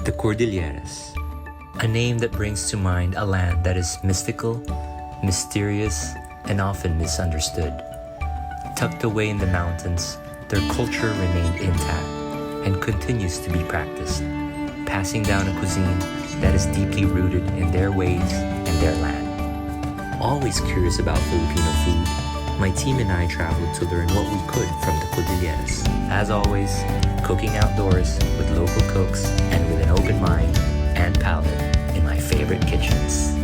The Cordilleras, a name that brings to mind a land that is mystical, mysterious, and often misunderstood. Tucked away in the mountains, their culture remained intact and continues to be practiced, passing down a cuisine that is deeply rooted in their ways and their land. Always curious about Filipino food, my team and I traveled to learn what we could from the Cordilleras. As always, cooking outdoors with local cooks and with an open mind and palate in my favorite kitchens.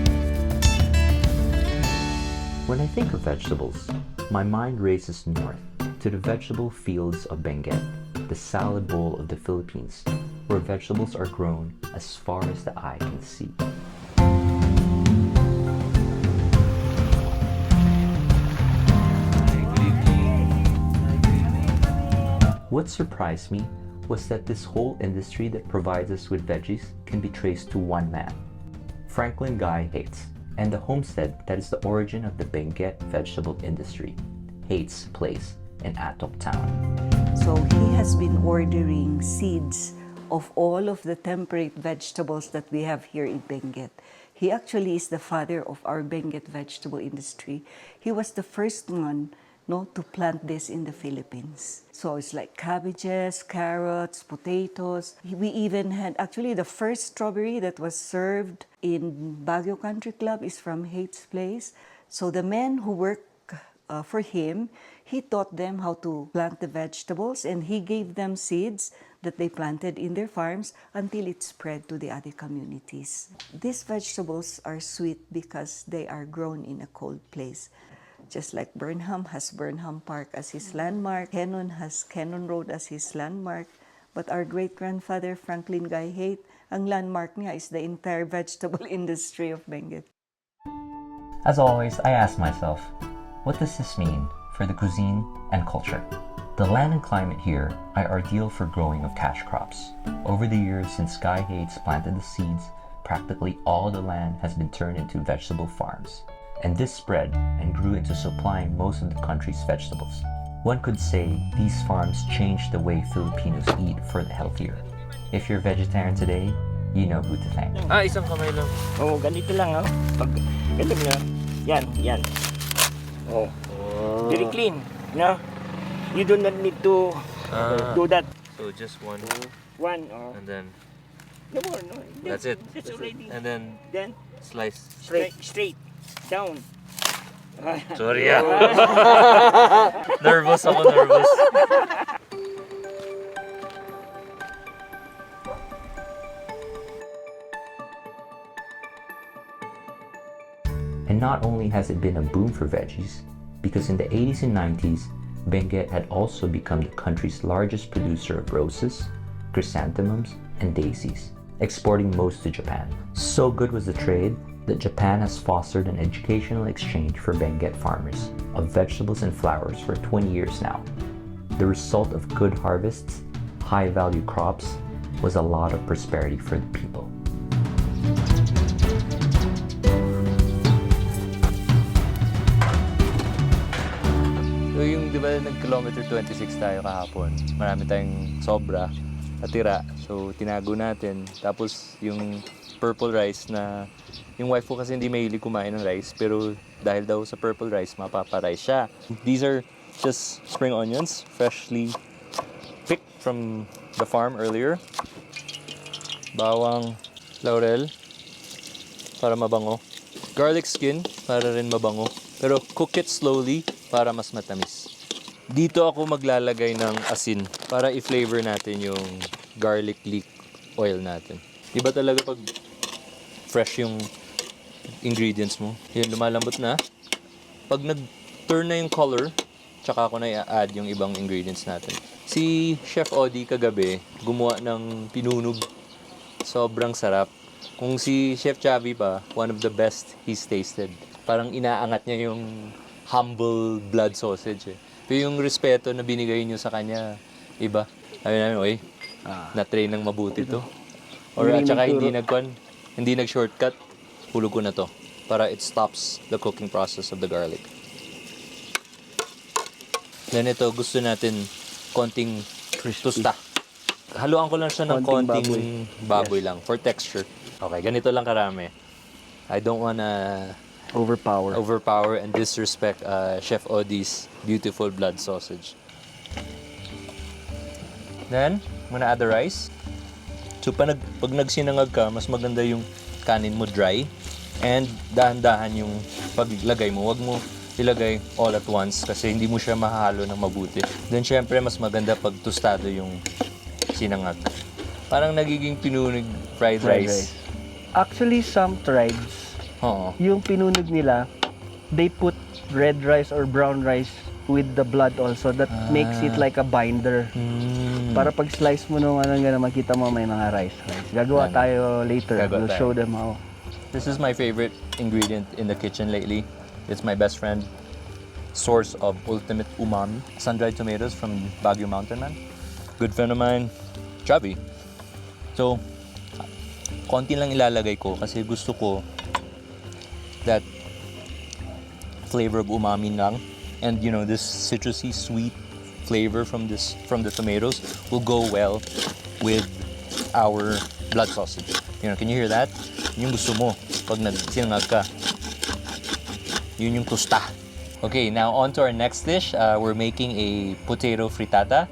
When I think of vegetables, my mind races north to the vegetable fields of Benguet, the salad bowl of the Philippines, where vegetables are grown as far as the eye can see. What surprised me was that this whole industry that provides us with veggies can be traced to one man, Franklin Guy Haight's, and the homestead that is the origin of the Benguet vegetable industry, Haight's Place in Atok town. So he has been ordering seeds of all of the temperate vegetables that we have here in Benguet. He actually is the father of our Benguet vegetable industry. He was the first one to plant this in the Philippines. So it's like cabbages, carrots, potatoes. We even had, actually the first strawberry that was served in Baguio Country Club is from Haight's Place. So the men who work for him, he taught them how to plant the vegetables and he gave them seeds that they planted in their farms until it spread to the other communities. These vegetables are sweet because they are grown in a cold place. Just like Burnham has Burnham Park as his landmark, Cannon has Cannon Road as his landmark, but our great-grandfather Franklin Guy Haight, ang landmark niya is the entire vegetable industry of Benguet. As always, I ask myself, what does this mean for the cuisine and culture? The land and climate here are ideal for growing of cash crops. Over the years since Guy Haight's planted the seeds, practically all the land has been turned into vegetable farms. And this spread and grew into supplying most of the country's vegetables. One could say these farms changed the way Filipinos eat for the healthier. If you're vegetarian today, you know who to thank. Isang kamay lang. Oh, ganito lang oh. Pag ganito na. Yan. Oh. Very clean, no? You do not need to do that. So just one, One or and then no more, no. that's it. That's already. And then Then slice. straight down. Sorry nervous ako. And not only has it been a boom for veggies, because in the 80s and 90s, Benguet had also become the country's largest producer of roses, chrysanthemums, and daisies, exporting most to Japan. So good was the trade that Japan has fostered an educational exchange for Benguet farmers of vegetables and flowers for 20 years now. The result of good harvests, high-value crops, was a lot of prosperity for the people. So yung di ba nag-kilometer 26 tayo kahapon, marami tayong sobra natira. So tinago natin. Tapos yung purple rice na yung wife ko kasi hindi mahilig kumain ng rice, pero dahil daw sa purple rice, mapapa-rice siya. These are just spring onions, freshly picked from the farm earlier. Bawang laurel para mabango. Garlic skin para rin mabango. Pero cook it slowly para mas matamis. Dito ako maglalagay ng asin para i-flavor natin yung garlic leek oil natin. Iba talaga pag fresh yung ingredients mo. Yun, lumalambot na. Pag nag-turn na yung color, tsaka ako na i-add yung ibang ingredients natin. Si Chef Audie kagabi, gumawa ng pinunog. Sobrang sarap. Kung si Chef Chavi pa, one of the best he's tasted. Parang inaangat niya yung humble blood sausage eh. Pero yung respeto na binigay niyo sa kanya, iba. Sabi namin, oy, na-train ng mabuti to. Or at saka hindi nag-shortcut, hulog ko na to. Para it stops the cooking process of the garlic. Then ito, gusto natin konting tusta. haluan ko lang siya ng Konting konting baboy lang for texture. Okay, ganito lang karami. I don't wanna overpower and disrespect Chef Audie's beautiful blood sausage. Then, I'm gonna add the rice. So pag nagsinangag ka, mas maganda yung kanin mo dry and dahan-dahan yung paglagay mo. Huwag mo ilagay all at once kasi hindi mo siya mahalo ng mabuti. Then syempre mas maganda pag tostado yung sinangag. Parang nagiging pinunig fried rice. Actually, some tribes, Oo. yung pinunog nila, they put red rice or brown rice with the blood also. That makes it like a binder. Para pag slice mo nung ano nga, makita mo may mga rice. Gagawa tayo later. We'll show them how. This is my favorite ingredient in the kitchen lately. It's my best friend. Source of ultimate umami. Sun-dried tomatoes from Baguio Mountain Man. Good friend of mine, Chavi. So, konti lang ilalagay ko kasi gusto ko that flavor of umami lang. And you know, this citrusy, sweet flavor from the tomatoes will go well with our blood sausage. You know, can you hear that? Yun yung gusto mo pag nagsinangag ka. Yun yung tusta. Okay, now on to our next dish. We're making a potato frittata.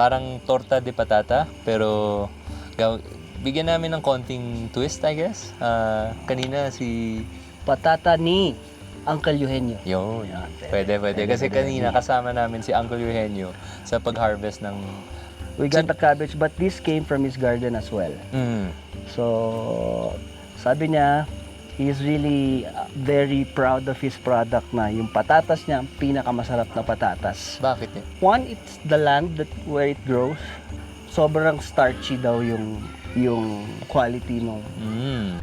Parang torta de patata, pero bigyan namin ng konting twist, I guess. Kanina si... Patata ni Uncle Eugenio. Yun. Pwede. Kasi kanina kasama namin si Uncle Eugenio sa pag-harvest ng... We got the cabbage, but this came from his garden as well. So, sabi niya, he's really very proud of his product na yung patatas niya, ang pinakamasarap na patatas. Bakit eh? One, it's the land where it grows. Sobrang starchy daw yung quality nung...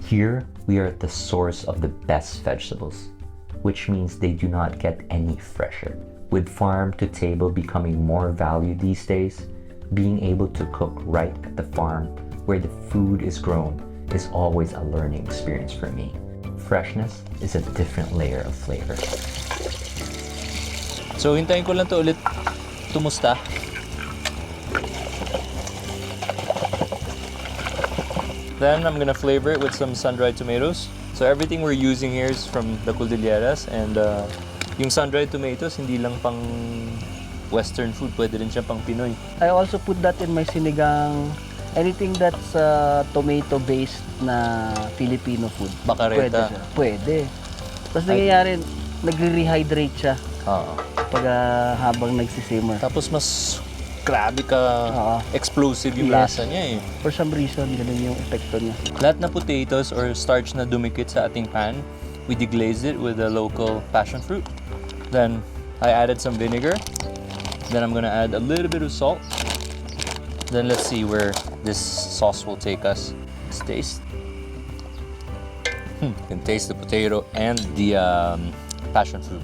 Here, we are at the source of the best vegetables, which means they do not get any fresher. With farm to table becoming more valued these days, being able to cook right at the farm where the food is grown is always a learning experience for me. Freshness is a different layer of flavor. So, hintayin ko lang to ulit tumusta. Then, I'm gonna flavor it with some sun-dried tomatoes. So, everything we're using here is from the Cordilleras. And yung sun-dried tomatoes, hindi lang pang Western food, pwede rin siya pang Pinoy. I also put that in my sinigang. Anything that's tomato-based na Filipino food. Bakareta. Pwede. Tapos nangyayari, nagre-rehydrate siya. Oo. Pag habang nagsisimmer. Tapos mas grabe ka explosive yung lasa niya eh. For some reason, ganun yung epekto niya. Lahat na potatoes or starch na dumikit sa ating pan, we deglaze it with a local passion fruit. Then, I added some vinegar. Then I'm gonna add a little bit of salt. Then let's see where this sauce will take us. Let's taste. You can taste the potato and the passion fruit.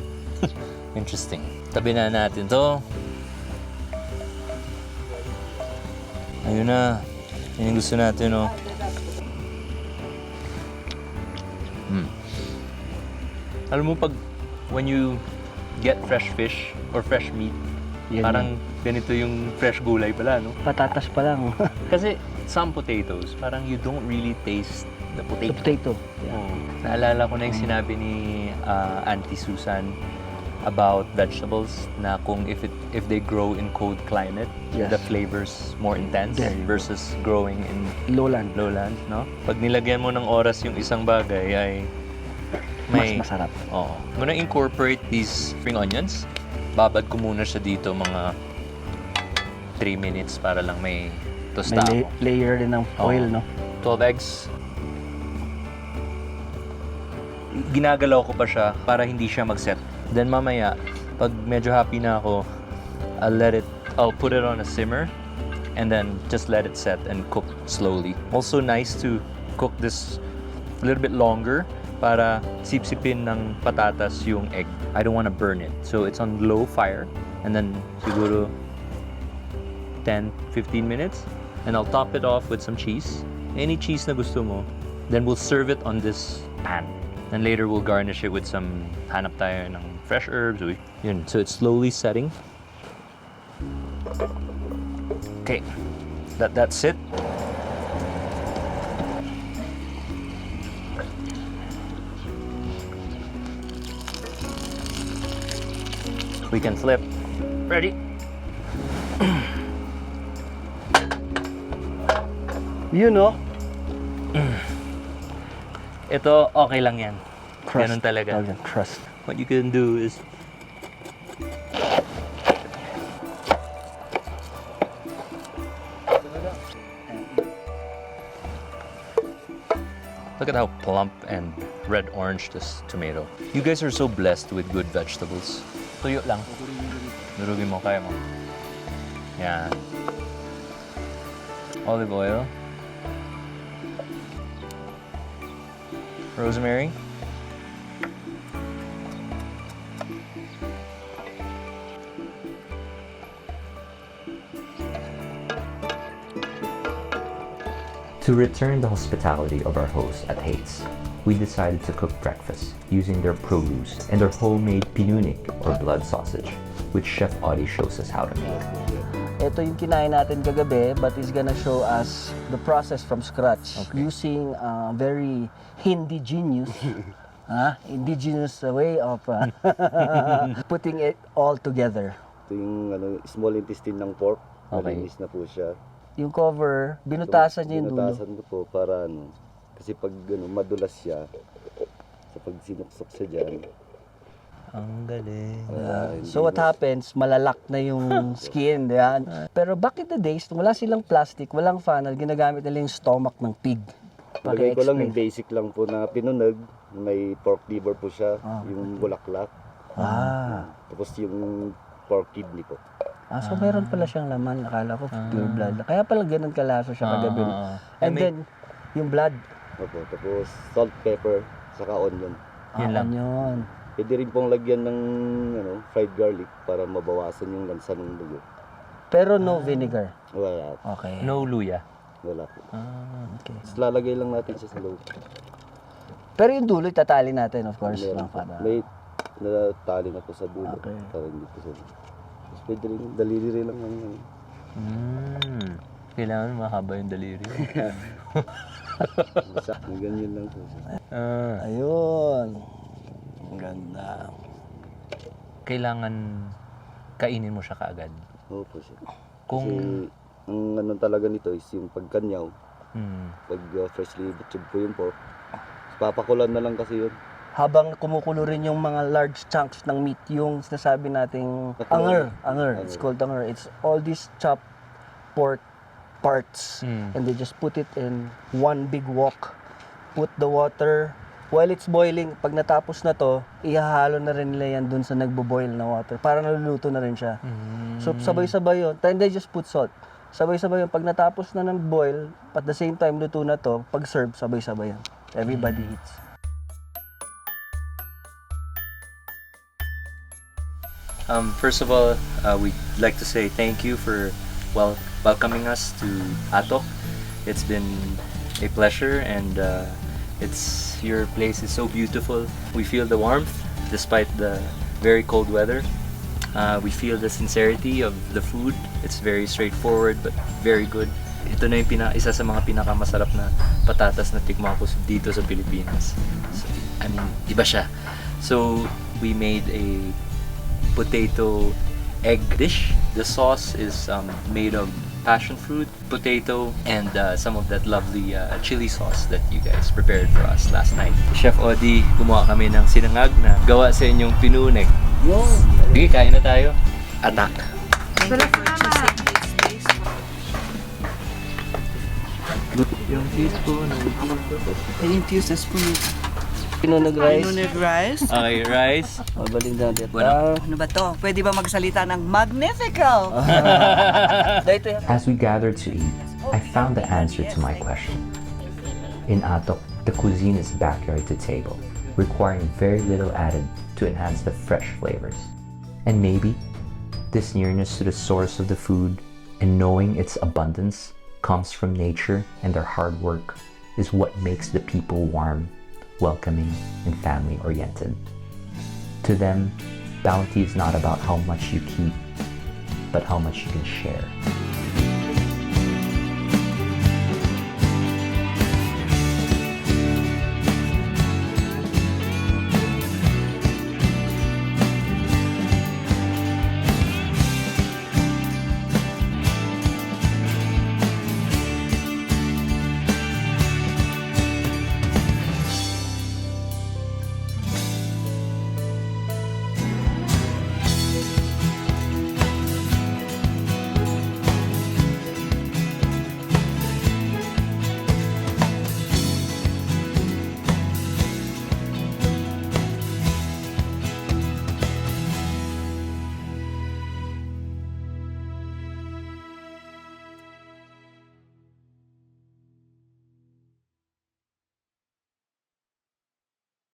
Interesting. Tabi na natin to. Ayun na. Yan yung gusto natin, no? Alam mo when you get fresh fish or fresh meat, parang ganito yung fresh gulay pala, no? Patatas pa lang. Kasi some potatoes, parang you don't really taste the potato. The potato. Naalala ko na yung sinabi ni Auntie Susan about vegetables na kung if they grow in cold climate, the flavors more intense versus growing in lowland, no? Pag nilagyan mo ng oras yung isang bagay ay mas masarap. Oo. I'm gonna incorporate these spring onions. Babad ko muna siya dito mga 3 minutes para lang may tosta. May layer din ng oil, no? 12 eggs. Ginagalaw ko pa siya para hindi siya mag-set. Then mamaya, pag medyo happy na ako, I'll put it on a simmer and then just let it set and cook slowly. Also nice to cook this a little bit longer para sipsipin ng patatas yung egg. I don't want to burn it. So it's on low fire and then siguro 10-15 minutes and I'll top it off with some cheese. Any cheese na gusto mo. Then we'll serve it on this pan. And later we'll garnish it with some hanap tayo ng fresh herbs. Yun. So it's slowly setting. Okay. That's it. We can flip. Ready? You know, Ito, okay lang yan. trust. Ganun talaga. Tawag yan, trust. What you can do is look at how plump and red-orange this tomato. You guys are so blessed with good vegetables. Tuyo lang. Durugin mo, kaya mo. Yan. Olive oil. Rosemary. To return the hospitality of our hosts at Haight's, we decided to cook breakfast using their produce and their homemade pinunik or blood sausage, which Chef Audie shows us how to make. Ito yung kinain natin kagabi, but he's gonna show us the process from scratch using very indigenous way of putting it all together. Ito yung small intestine ng pork. Okay. Malinis na po siya. Yung cover, binutasan niya yung dulo. Binutasan ko po para kasi pag madulas siya, sa pag sinuksok siya dyan. Ang galing. So what happens, malalak na yung skin, diyan. Pero back in the days, wala silang plastic, walang funnel, ginagamit nila yung stomach ng pig. Lagay ko lang yung basic lang po na pinunag. May pork liver po siya, yung bulaklak. Tapos yung pork kidney po. So meron pala siyang laman, akala ko pure blood. Kaya pala ganun kalasa siya kagabi. And then, yung blood. Opo, tapos salt, pepper, saka onion. Yun lang. Yun. Pwede rin pong lagyan ng fried garlic para mabawasan yung lansa ng dugo. Pero no vinegar. Wala. Okay. No luya. Wala po. Okay. Tapos lalagay lang natin siya sa loob. Pero yung dulo, tatali natin, of course. Meron No, po. para... May natali na po sa dulo. Okay. Para hindi po sa tapos pwede rin, daliri lang yan. Kailangan mahaba yung daliri. Basta, ganyan lang po siya. Ayun. Ang ganda. Kailangan kainin mo siya kaagad. Oo po siya. Kung Kasi, ang talaga nito is yung pagkanyaw. hmm, Pag freshly butchered po yung pork. Papakulan na lang kasi yun. Habang kumukulo rin yung mga large chunks ng meat, yung sinasabi nating anger. It's called anger. It's all these chopped pork parts. And they just put it in one big wok. Put the water. While it's boiling, pag natapos na to, ihahalo na rin nila yan dun sa nagbo-boil na water. Para naluluto na rin siya. So, sabay-sabay yun. And they just put salt. Sabay-sabay yun. Pag natapos na ng boil, at the same time luto na to, pag serve, sabay-sabay yun. Everybody eats. First of all, we'd like to say thank you for welcoming us to Atok. It's been a pleasure, and your place is so beautiful. We feel the warmth despite the very cold weather. We feel the sincerity of the food. It's very straightforward but very good. Ito na yung isa sa mga pinakamasarap na patatas na tikman ko dito sa Pilipinas. So, I mean, iba siya. So, we made a potato egg dish. The sauce is made of passion fruit, potato, and some of that lovely chili sauce that you guys prepared for us last night. Chef Audie, gumawa kami ng sinangag na gawa sa inyong pinunik. Sige, kain na tayo. Atak! Yung teaspoon. Infuse spoon. Pinunag rice. Pinunag rice. Okay, rice. Mabaling natin. Ano ba to? Pwede ba magsalita ng magnifico? As we gathered to eat, I found the answer to my question. In Atok, the cuisine is backyard to table, requiring very little added to enhance the fresh flavors. And maybe this nearness to the source of the food and knowing its abundance comes from nature and their hard work is what makes the people warm, welcoming, and family-oriented. To them, bounty is not about how much you keep, but how much you can share.